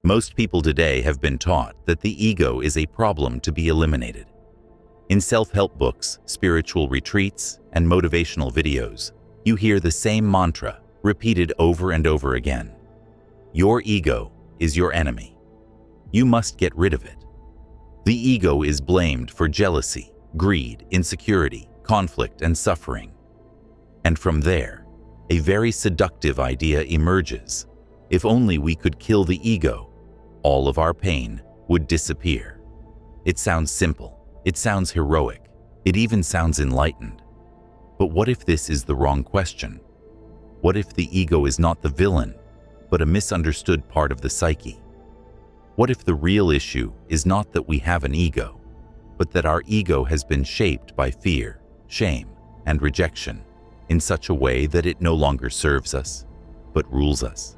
Most people today have been taught that the ego is a problem to be eliminated. In self-help books, spiritual retreats, and motivational videos, you hear the same mantra repeated over and over again. Your ego is your enemy. You must get rid of it. The ego is blamed for jealousy, greed, insecurity, conflict, and suffering. And from there, a very seductive idea emerges. If only we could kill the ego, all of our pain would disappear. It sounds simple. It sounds heroic. It even sounds enlightened. But what if this is the wrong question? What if the ego is not the villain, but a misunderstood part of the psyche? What if the real issue is not that we have an ego, but that our ego has been shaped by fear, shame, and rejection in such a way that it no longer serves us, but rules us?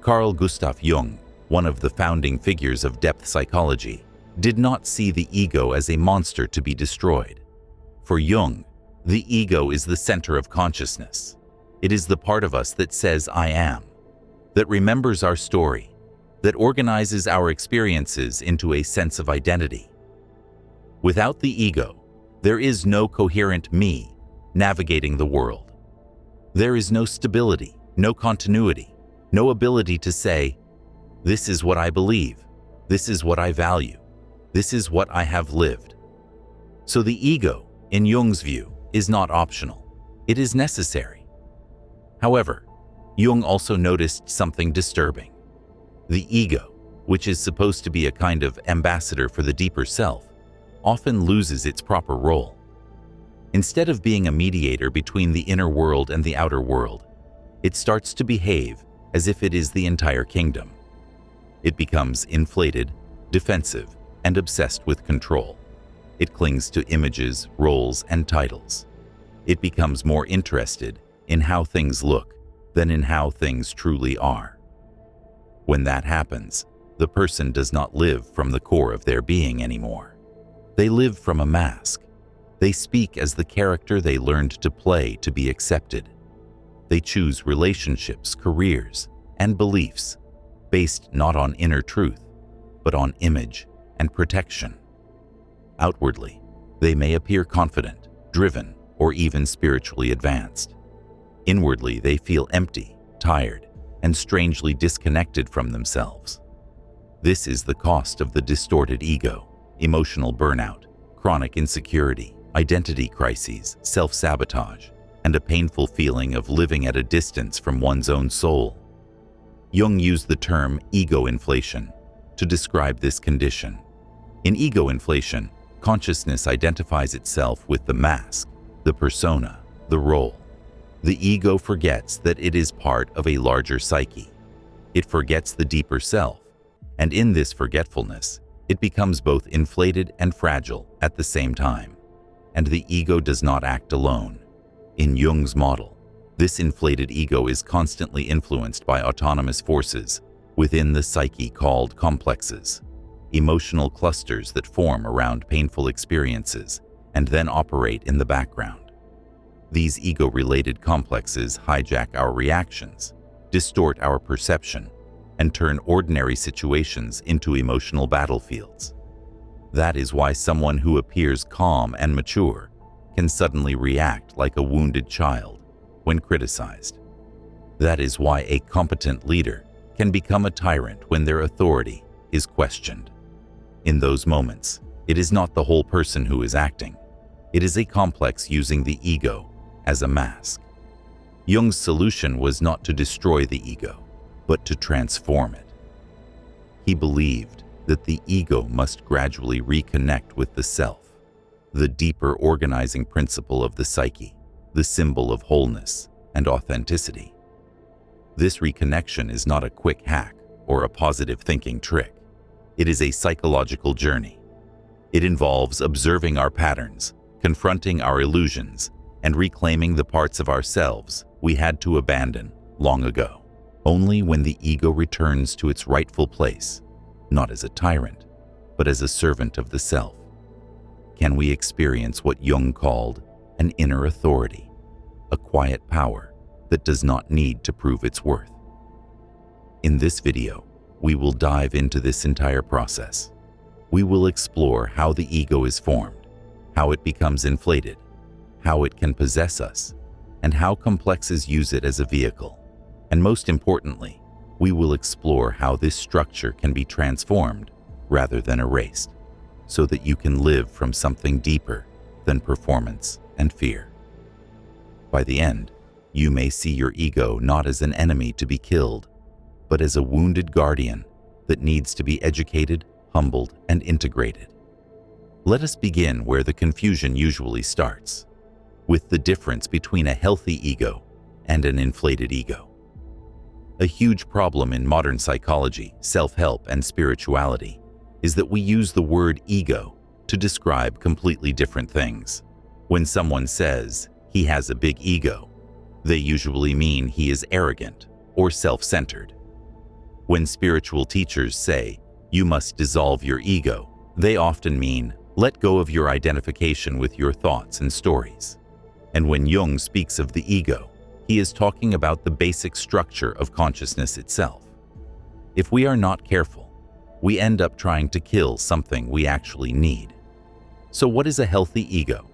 Carl Gustav Jung, one of the founding figures of depth psychology, did not see the ego as a monster to be destroyed. For Jung, the ego is the center of consciousness. It is the part of us that says "I am," that remembers our story, that organizes our experiences into a sense of identity. Without the ego, there is no coherent me navigating the world. There is no stability, no continuity, no ability to say, "This is what I believe, this is what I value, this is what I have lived." So the ego, in Jung's view, is not optional. It is necessary. However, Jung also noticed something disturbing. The ego, which is supposed to be a kind of ambassador for the deeper self, often loses its proper role. Instead of being a mediator between the inner world and the outer world, it starts to behave as if it is the entire kingdom. It becomes inflated, defensive, and obsessed with control. It clings to images, roles, and titles. It becomes more interested in how things look than in how things truly are. When that happens, the person does not live from the core of their being anymore. They live from a mask. They speak as the character they learned to play to be accepted. They choose relationships, careers, and beliefs based not on inner truth, but on image and protection. Outwardly, they may appear confident, driven, or even spiritually advanced. Inwardly, they feel empty, tired, and strangely disconnected from themselves. This is the cost of the distorted ego: emotional burnout, chronic insecurity, identity crises, self-sabotage, and a painful feeling of living at a distance from one's own soul. Jung used the term ego inflation to describe this condition. In ego inflation, consciousness identifies itself with the mask, the persona, the role. The ego forgets that it is part of a larger psyche. It forgets the deeper self, and in this forgetfulness, it becomes both inflated and fragile at the same time. And the ego does not act alone. In Jung's model, this inflated ego is constantly influenced by autonomous forces within the psyche called complexes, emotional clusters that form around painful experiences and then operate in the background. These ego-related complexes hijack our reactions, distort our perception, and turn ordinary situations into emotional battlefields. That is why someone who appears calm and mature can suddenly react like a wounded child when criticized. That is why a competent leader can become a tyrant when their authority is questioned. In those moments, it is not the whole person who is acting. It is a complex using the ego as a mask. Jung's solution was not to destroy the ego, but to transform it. He believed that the ego must gradually reconnect with the self, the deeper organizing principle of the psyche, the symbol of wholeness and authenticity. This reconnection is not a quick hack or a positive thinking trick. It is a psychological journey. It involves observing our patterns, confronting our illusions, and reclaiming the parts of ourselves we had to abandon long ago. Only when the ego returns to its rightful place, not as a tyrant, but as a servant of the self, can we experience what Jung called an inner authority, a quiet power that does not need to prove its worth. In this video, we will dive into this entire process. We will explore how the ego is formed, how it becomes inflated, how it can possess us, and how complexes use it as a vehicle. And most importantly, we will explore how this structure can be transformed rather than erased, so that you can live from something deeper than performance and fear. By the end, you may see your ego not as an enemy to be killed, but as a wounded guardian that needs to be educated, humbled, and integrated. Let us begin where the confusion usually starts, with the difference between a healthy ego and an inflated ego. A huge problem in modern psychology, self-help, and spirituality is that we use the word ego to describe completely different things. When someone says he has a big ego, they usually mean he is arrogant or self-centered. When spiritual teachers say you must dissolve your ego, they often mean let go of your identification with your thoughts and stories. And when Jung speaks of the ego, he is talking about the basic structure of consciousness itself. If we are not careful, we end up trying to kill something we actually need. So what is a healthy ego?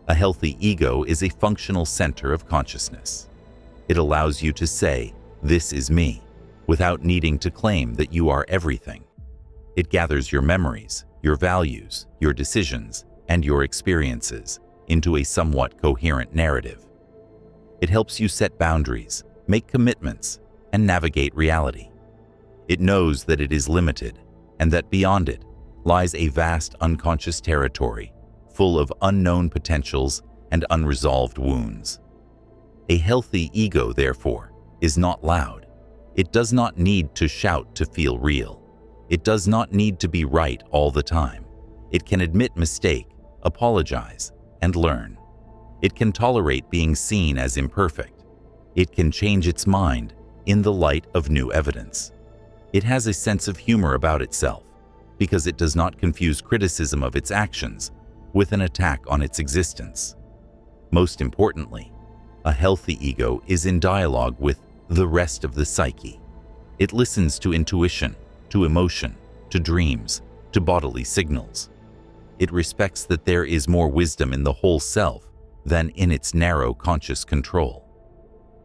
A healthy ego is a functional center of consciousness. It allows you to say, "This is me," without needing to claim that you are everything. It gathers your memories, your values, your decisions, and your experiences into a somewhat coherent narrative. It helps you set boundaries, make commitments, and navigate reality. It knows that it is limited and that beyond it lies a vast unconscious territory full of unknown potentials and unresolved wounds. A healthy ego, therefore, is not loud. It does not need to shout to feel real. It does not need to be right all the time. It can admit mistake, apologize, and learn. It can tolerate being seen as imperfect. It can change its mind in the light of new evidence. It has a sense of humor about itself because it does not confuse criticism of its actions with an attack on its existence. Most importantly, a healthy ego is in dialogue with the rest of the psyche. It listens to intuition, to emotion, to dreams, to bodily signals. It respects that there is more wisdom in the whole self than in its narrow conscious control.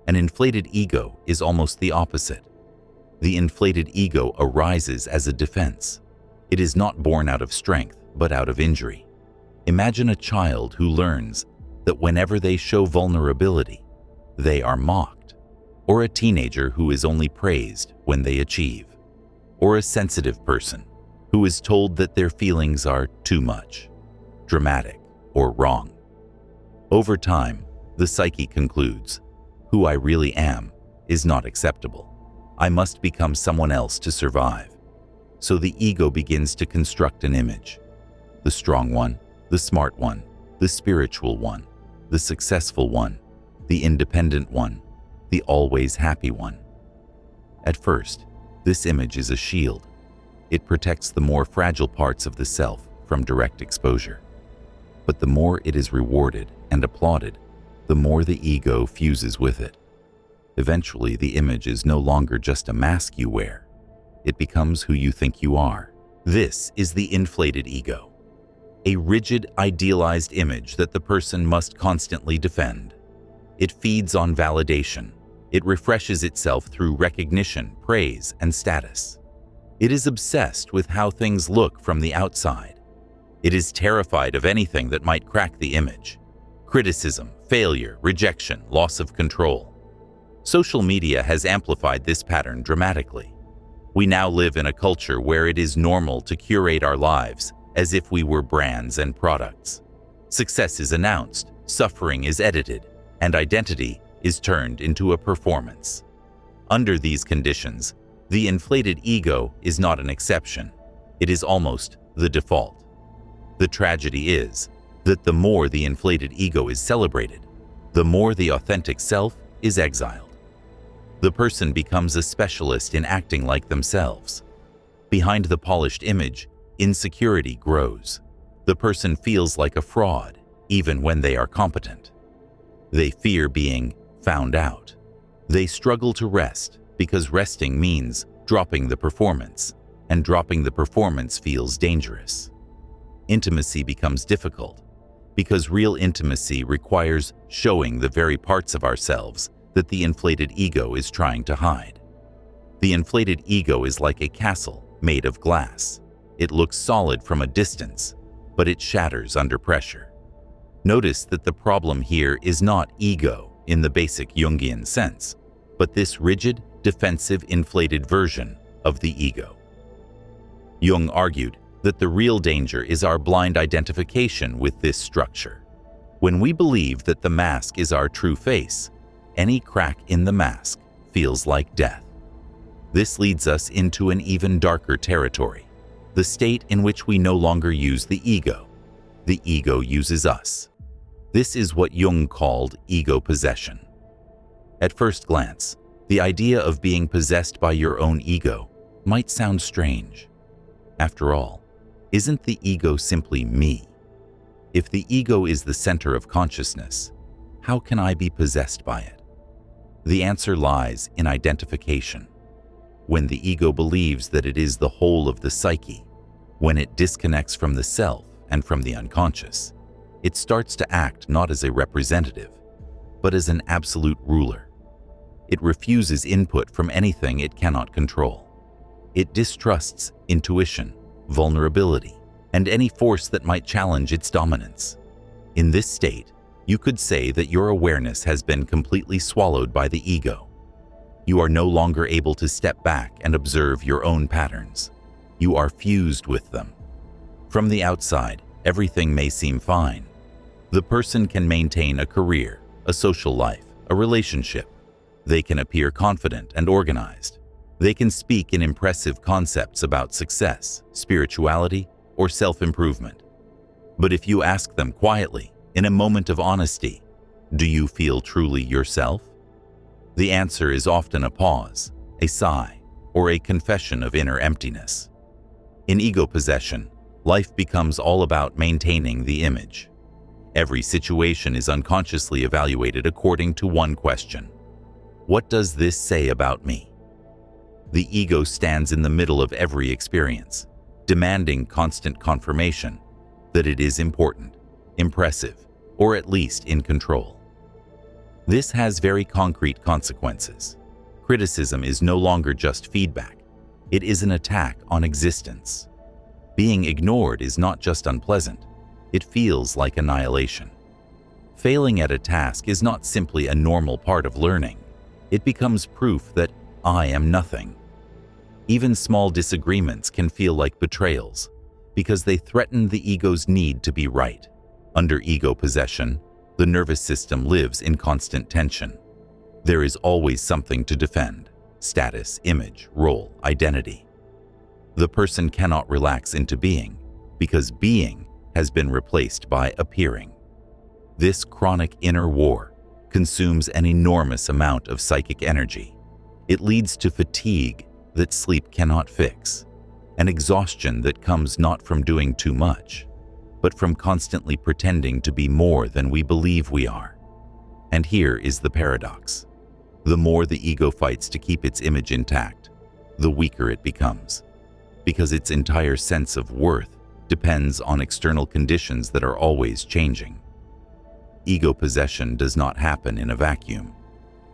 An inflated ego is almost the opposite. The inflated ego arises as a defense. It is not born out of strength, but out of injury. Imagine a child who learns that whenever they show vulnerability, they are mocked, or a teenager who is only praised when they achieve, or a sensitive person who is told that their feelings are too much, dramatic, or wrong. Over time, the psyche concludes, who I really am is not acceptable. I must become someone else to survive. So the ego begins to construct an image. The strong one, the smart one, the spiritual one, the successful one, the independent one, the always happy one. At first, this image is a shield. It protects the more fragile parts of the self from direct exposure. But the more it is rewarded and applauded, the more the ego fuses with it. Eventually, the image is no longer just a mask you wear. It becomes who you think you are. This is the inflated ego, a rigid, idealized image that the person must constantly defend. It feeds on validation. It refreshes itself through recognition, praise, and status. It is obsessed with how things look from the outside. It is terrified of anything that might crack the image. Criticism, failure, rejection, loss of control. Social media has amplified this pattern dramatically. We now live in a culture where it is normal to curate our lives as if we were brands and products. Success is announced, suffering is edited, and identity is turned into a performance. Under these conditions, the inflated ego is not an exception. It is almost the default. The tragedy is that the more the inflated ego is celebrated, the more the authentic self is exiled. The person becomes a specialist in acting like themselves. Behind the polished image, insecurity grows. The person feels like a fraud, even when they are competent. They fear being found out. They struggle to rest because resting means dropping the performance, and dropping the performance feels dangerous. Intimacy becomes difficult because real intimacy requires showing the very parts of ourselves that the inflated ego is trying to hide. The inflated ego is like a castle made of glass. It looks solid from a distance, but it shatters under pressure. Notice that the problem here is not ego in the basic Jungian sense, but this rigid, defensive, inflated version of the ego. Jung argued that the real danger is our blind identification with this structure. When we believe that the mask is our true face, any crack in the mask feels like death. This leads us into an even darker territory, the state in which we no longer use the ego. The ego uses us. This is what Jung called ego possession. At first glance, the idea of being possessed by your own ego might sound strange. After all, isn't the ego simply me? If the ego is the center of consciousness, how can I be possessed by it? The answer lies in identification. When the ego believes that it is the whole of the psyche, when it disconnects from the self and from the unconscious, it starts to act not as a representative, but as an absolute ruler. It refuses input from anything it cannot control. It distrusts intuition, vulnerability, and any force that might challenge its dominance. In this state, you could say that your awareness has been completely swallowed by the ego. You are no longer able to step back and observe your own patterns. You are fused with them. From the outside, everything may seem fine. The person can maintain a career, a social life, a relationship. They can appear confident and organized. They can speak in impressive concepts about success, spirituality, or self-improvement. But if you ask them quietly, in a moment of honesty, do you feel truly yourself? The answer is often a pause, a sigh, or a confession of inner emptiness. In ego possession, life becomes all about maintaining the image. Every situation is unconsciously evaluated according to one question: what does this say about me? The ego stands in the middle of every experience, demanding constant confirmation that it is important, impressive, or at least in control. This has very concrete consequences. Criticism is no longer just feedback. It is an attack on existence. Being ignored is not just unpleasant. It feels like annihilation. Failing at a task is not simply a normal part of learning. It becomes proof that I am nothing. Even small disagreements can feel like betrayals because they threaten the ego's need to be right. Under ego possession, the nervous system lives in constant tension. There is always something to defend: status, image, role, identity. The person cannot relax into being because being has been replaced by appearing. This chronic inner war consumes an enormous amount of psychic energy. It leads to fatigue that sleep cannot fix, an exhaustion that comes not from doing too much, but from constantly pretending to be more than we believe we are. And here is the paradox. The more the ego fights to keep its image intact, the weaker it becomes, because its entire sense of worth depends on external conditions that are always changing. Ego possession does not happen in a vacuum.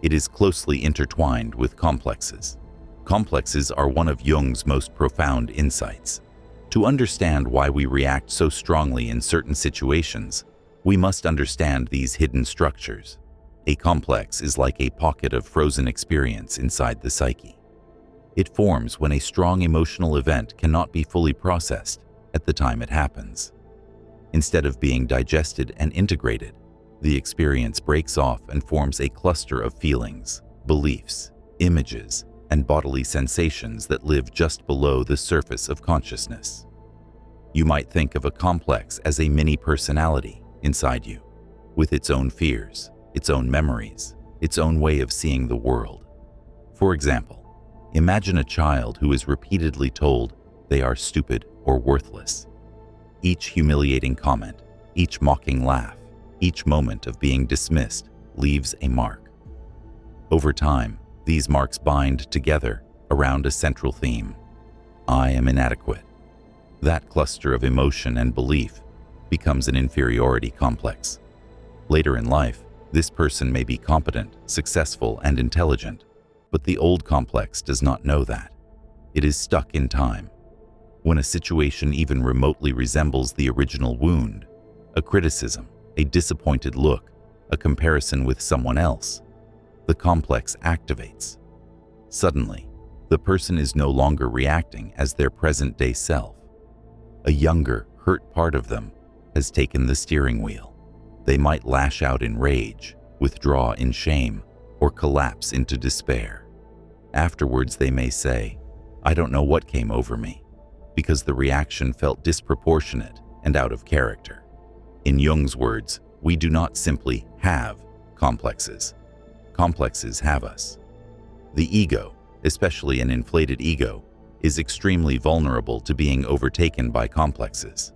It is closely intertwined with complexes. Complexes are one of Jung's most profound insights. To understand why we react so strongly in certain situations, we must understand these hidden structures. A complex is like a pocket of frozen experience inside the psyche. It forms when a strong emotional event cannot be fully processed at the time it happens. Instead of being digested and integrated, the experience breaks off and forms a cluster of feelings, beliefs, images, and bodily sensations that live just below the surface of consciousness. You might think of a complex as a mini personality inside you, with its own fears, its own memories, its own way of seeing the world. For example, imagine a child who is repeatedly told they are stupid or worthless. Each humiliating comment, each mocking laugh, each moment of being dismissed leaves a mark. Over time, these marks bind together around a central theme: I am inadequate. That cluster of emotion and belief becomes an inferiority complex. Later in life, this person may be competent, successful, and intelligent, but the old complex does not know that. It is stuck in time. When a situation even remotely resembles the original wound, a criticism, a disappointed look, a comparison with someone else, the complex activates. Suddenly, the person is no longer reacting as their present-day self. A younger, hurt part of them has taken the steering wheel. They might lash out in rage, withdraw in shame, or collapse into despair. Afterwards, they may say, "I don't know what came over me," because the reaction felt disproportionate and out of character. In Jung's words, we do not simply have complexes. Complexes have us. The ego, especially an inflated ego, is extremely vulnerable to being overtaken by complexes.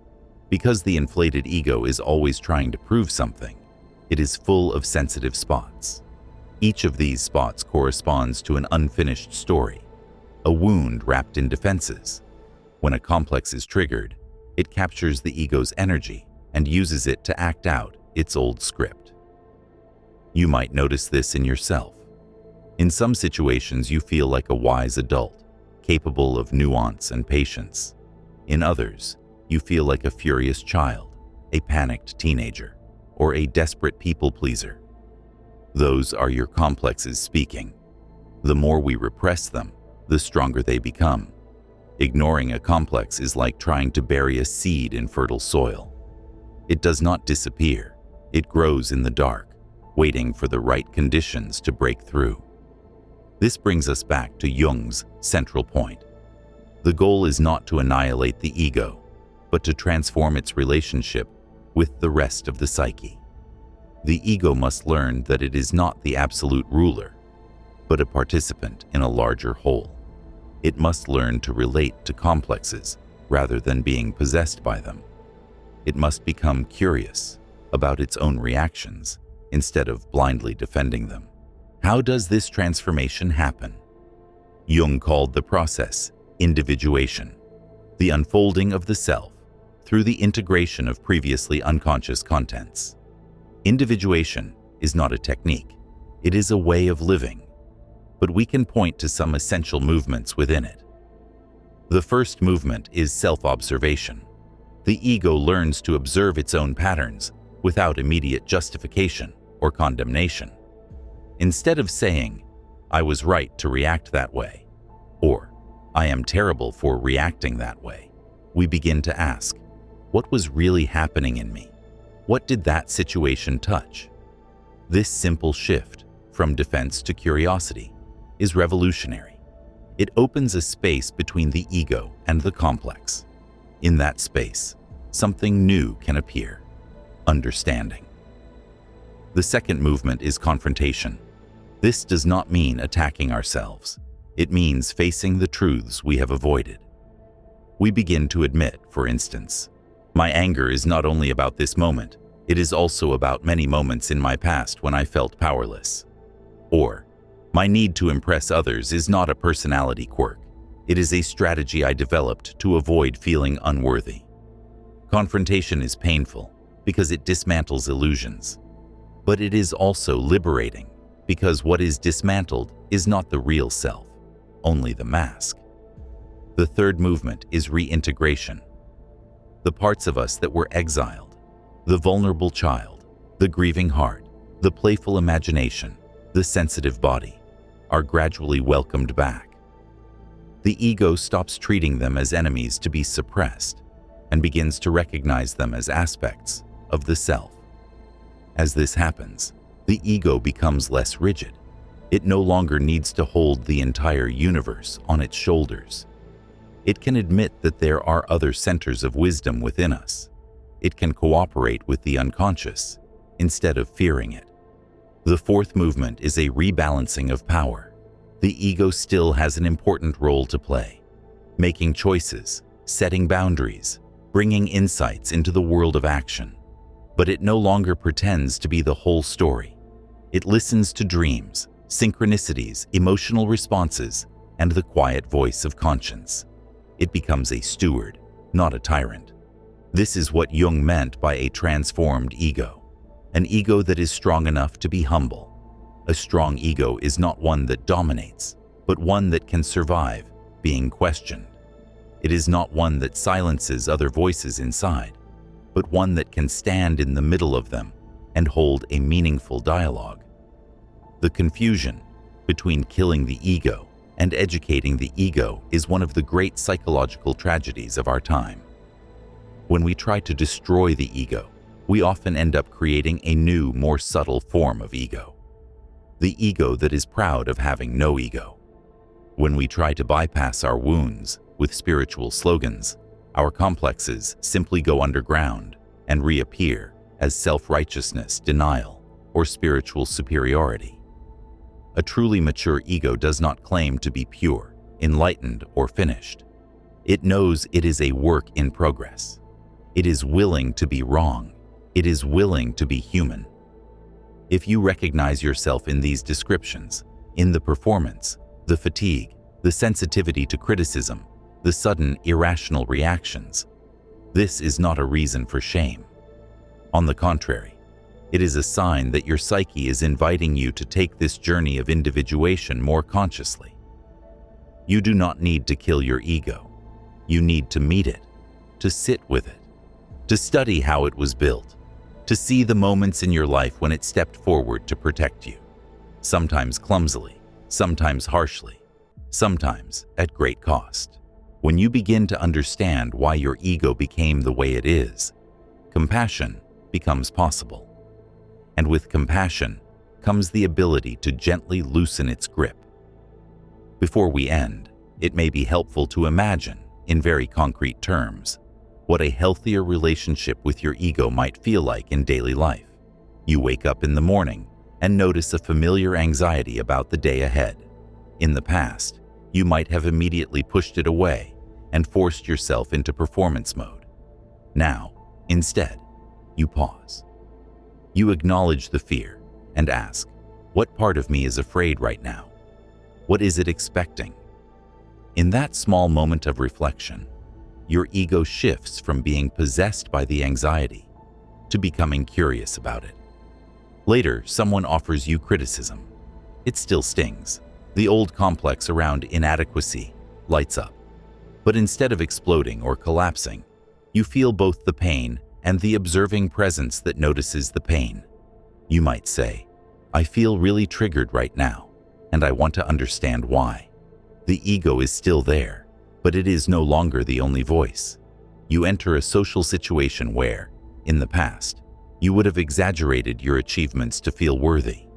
Because the inflated ego is always trying to prove something, it is full of sensitive spots. Each of these spots corresponds to an unfinished story, a wound wrapped in defenses. When a complex is triggered, it captures the ego's energy and uses it to act out its old script. You might notice this in yourself. In some situations, you feel like a wise adult, capable of nuance and patience. In others, you feel like a furious child, a panicked teenager, or a desperate people pleaser. Those are your complexes speaking. The more we repress them, the stronger they become. Ignoring a complex is like trying to bury a seed in fertile soil. It does not disappear. It grows in the dark, waiting for the right conditions to break through. This brings us back to Jung's central point. The goal is not to annihilate the ego, but to transform its relationship with the rest of the psyche. The ego must learn that it is not the absolute ruler, but a participant in a larger whole. It must learn to relate to complexes rather than being possessed by them. It must become curious about its own reactions instead of blindly defending them. How does this transformation happen? Jung called the process individuation, the unfolding of the self through the integration of previously unconscious contents. Individuation is not a technique, it is a way of living, but we can point to some essential movements within it. The first movement is self-observation. The ego learns to observe its own patterns without immediate justification or condemnation. Instead of saying, "I was right to react that way," or "I am terrible for reacting that way," we begin to ask, what was really happening in me? What did that situation touch? This simple shift from defense to curiosity is revolutionary. It opens a space between the ego and the complex. In that space, something new can appear: understanding. The second movement is confrontation. This does not mean attacking ourselves. It means facing the truths we have avoided. We begin to admit, for instance, my anger is not only about this moment, it is also about many moments in my past when I felt powerless. Or, my need to impress others is not a personality quirk. It is a strategy I developed to avoid feeling unworthy. Confrontation is painful because it dismantles illusions. But it is also liberating because what is dismantled is not the real self, only the mask. The third movement is reintegration. The parts of us that were exiled, the vulnerable child, the grieving heart, the playful imagination, the sensitive body, are gradually welcomed back. The ego stops treating them as enemies to be suppressed and begins to recognize them as aspects of the self. As this happens, the ego becomes less rigid. It no longer needs to hold the entire universe on its shoulders. It can admit that there are other centers of wisdom within us. It can cooperate with the unconscious instead of fearing it. The fourth movement is a rebalancing of power. The ego still has an important role to play, making choices, setting boundaries, bringing insights into the world of action. But it no longer pretends to be the whole story. It listens to dreams, synchronicities, emotional responses, and the quiet voice of conscience. It becomes a steward, not a tyrant. This is what Jung meant by a transformed ego, an ego that is strong enough to be humble. A strong ego is not one that dominates, but one that can survive being questioned. It is not one that silences other voices inside, but one that can stand in the middle of them and hold a meaningful dialogue. The confusion between killing the ego and educating the ego is one of the great psychological tragedies of our time. When we try to destroy the ego, we often end up creating a new, more subtle form of ego. The ego that is proud of having no ego. When we try to bypass our wounds with spiritual slogans, our complexes simply go underground and reappear as self-righteousness, denial, or spiritual superiority. A truly mature ego does not claim to be pure, enlightened, or finished. It knows it is a work in progress. It is willing to be wrong. It is willing to be human. If you recognize yourself in these descriptions, in the performance, the fatigue, the sensitivity to criticism, the sudden irrational reactions, this is not a reason for shame. On the contrary, it is a sign that your psyche is inviting you to take this journey of individuation more consciously. You do not need to kill your ego. You need to meet it, to sit with it, to study how it was built, to see the moments in your life when it stepped forward to protect you, sometimes clumsily, sometimes harshly, sometimes at great cost. When you begin to understand why your ego became the way it is, compassion becomes possible. And with compassion comes the ability to gently loosen its grip. Before we end, it may be helpful to imagine, in very concrete terms, what a healthier relationship with your ego might feel like in daily life. You wake up in the morning and notice a familiar anxiety about the day ahead. In the past, you might have immediately pushed it away and forced yourself into performance mode. Now, instead, you pause. You acknowledge the fear and ask, what part of me is afraid right now? What is it expecting? In that small moment of reflection, your ego shifts from being possessed by the anxiety to becoming curious about it. Later, someone offers you criticism. It still stings. The old complex around inadequacy lights up. But instead of exploding or collapsing, you feel both the pain and the observing presence that notices the pain. You might say, I feel really triggered right now, and I want to understand why. The ego is still there, but it is no longer the only voice. You enter a social situation where, in the past, you would have exaggerated your achievements to feel worthy.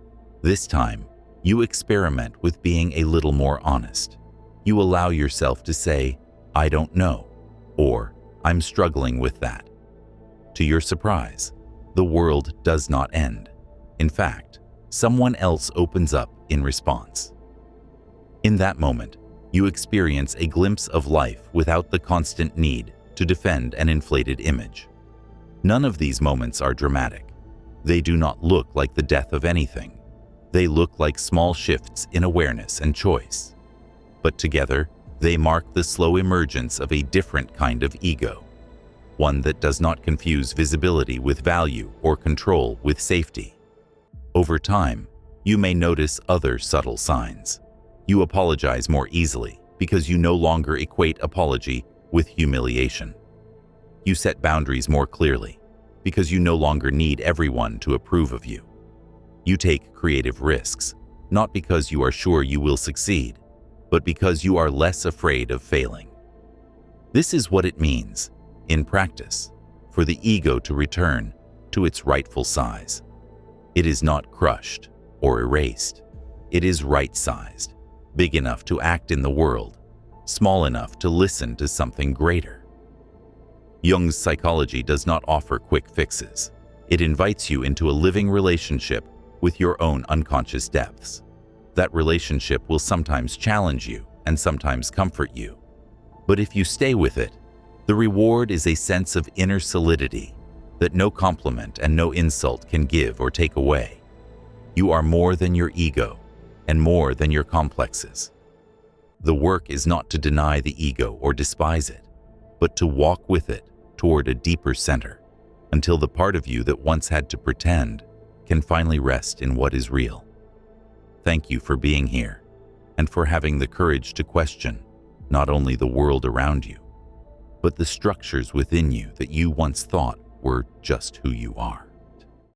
This time, you experiment with being a little more honest. You allow yourself to say, I don't know, or I'm struggling with that. To your surprise, the world does not end. In fact, someone else opens up in response. In that moment, you experience a glimpse of life without the constant need to defend an inflated image. None of these moments are dramatic. They do not look like the death of anything. They look like small shifts in awareness and choice. But together, they mark the slow emergence of a different kind of ego, one that does not confuse visibility with value or control with safety. Over time, you may notice other subtle signs. You apologize more easily because you no longer equate apology with humiliation. You set boundaries more clearly because you no longer need everyone to approve of you. You take creative risks, not because you are sure you will succeed, but because you are less afraid of failing. This is what it means, in practice, for the ego to return to its rightful size. It is not crushed or erased. It is right-sized, big enough to act in the world, small enough to listen to something greater. Jung's psychology does not offer quick fixes. It invites you into a living relationship with your own unconscious depths. That relationship will sometimes challenge you and sometimes comfort you. But if you stay with it, the reward is a sense of inner solidity that no compliment and no insult can give or take away. You are more than your ego and more than your complexes. The work is not to deny the ego or despise it, but to walk with it toward a deeper center, until the part of you that once had to pretend can finally rest in what is real. Thank you for being here, and for having the courage to question not only the world around you, but the structures within you that you once thought were just who you are.